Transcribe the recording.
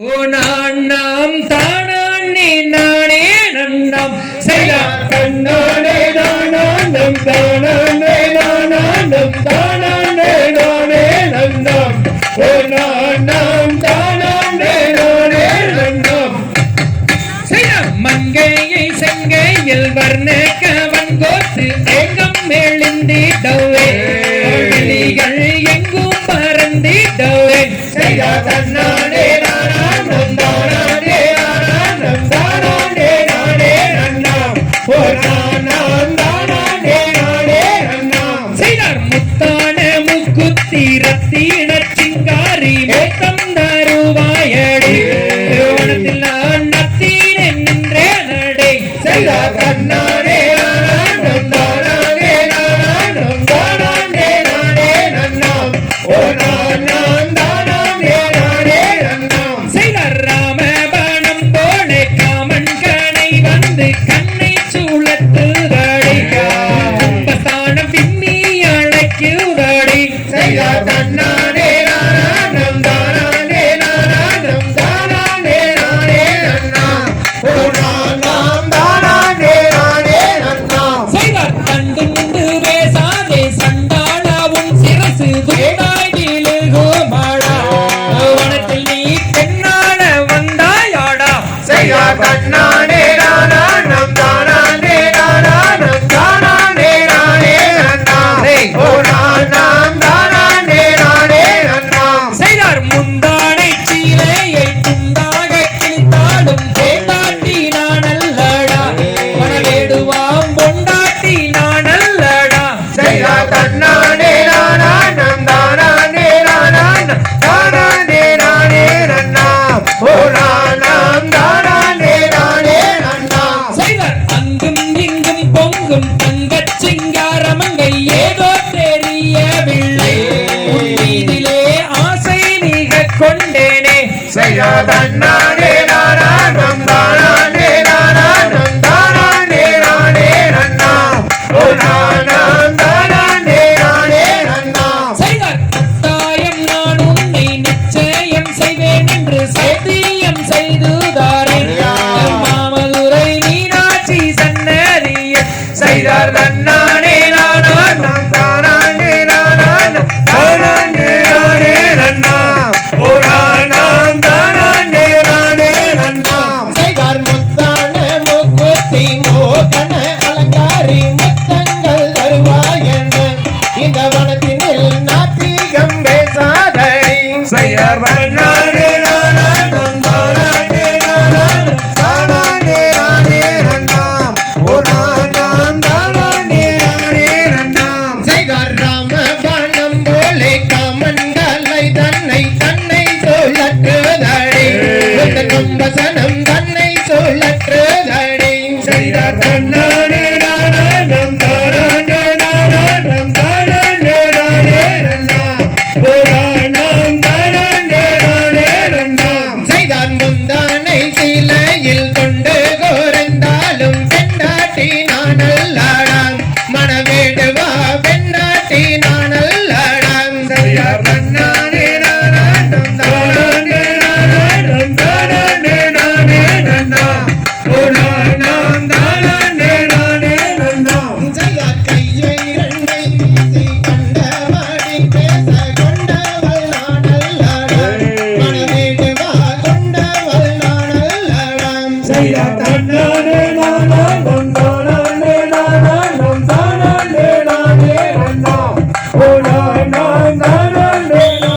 நாம் தானே நானே நன்னம் செய்ய கண்ணானே நானம் தானே நானம் தானே நானே நன்னம் நாம் தானே நானே நன்னம் செய்ய மங்கையை செங்கையில் வர்ணக்க வங்கோத்து ஏகம் மேலிந்திடவே வெளிகள் எங்கும் பறந்திடவே செய்ய கண்ணானே ரத்தின சிங்காரி மேத்தம் தருவாயடி வனத்தில் நான் நத்தினே நின்றே நடை செய்த கண்ணானே நானம் தானே நானம் தானே நானே நன்னாம் ஓ நானம் தானே நானே நன்னாம் செய்த ராமபாணம் போல காமன் கணை வந்து கண்ணை சூழத்துதடி கும்பஸ்தானம் பின்னி அழைக்குதடி செய்த கண்ணானே நானம் தானே நானம் தானே நானே நன்னாம் ஓ நானம் தானே நானே நன்னாம் செய்த கண்டுண்டு பேசாதே சண்டாளவும் சிரசு துண்டாயிலே கோமாளா வனத்தில் நீ பெண்ணாட வந்தாயாடா செய்த கண்ணானே நானம் தானே நானம் தானே நானே நன்னாம் ஓ நானம் முந்தானை சீலையை துண்டாக கிழித்தாடும் தேட்டாட்டி நானல்லடா மனவேடுவாம் பொண்டாட்டி நானல்லடா செய்த கண்ணானே நானம் தானே நானம் தானே நானே நன்னாம் ஓ நானம் தானே நானே நன்னாம் செய்த அங்கும் இங்கும் பொங்கும் தங்கச் சிங்காரமங்கை ஏதோ தெரியவில்லை உன்மீதிலே கொண்டேனே செய்ய தன்னானே நானம் தானே நானம் தானே நானே நன்னாம் ஓ நானம் தானே நானே நன்னாம் செய்த கட்டாயம் நான் உன்னை நிச்சயம் செய்வேன் என்று சத்தியம் செய்துதாரேன் மாமதுரை மீனாட்சி சன்னதிய செய்தார் தன்னானே நானம் தானே நானம் தானே நானே நன்னாம் வசனம் தன்னை சொல்லற்றதடி செய்த கண்ணானே நானம் தானே நானம் தானே நானே நன்னாம் ஓ நானம் தானே நானே நன்னாம் செய்தான் முந்தானை சீலையில் கொண்டு கோரந்தாலும் பெண்டாட்டி நானல்லடாம் மனவேடுவா பெண்டாட்டி நானல்லடாம் செய்ய கண்ணானே நானம் தானே நானம் தானே நானே நன்னாம் ஓ நானம் தானே நானே நன்னாம் செய்ய கையை இரண்டை வீசி கண்டவாடி பேச கொண்டவள் நானல்லடாம் மனவேடுவா கொண்டவள் நானல்லடாம் செய்ய கண்ணானே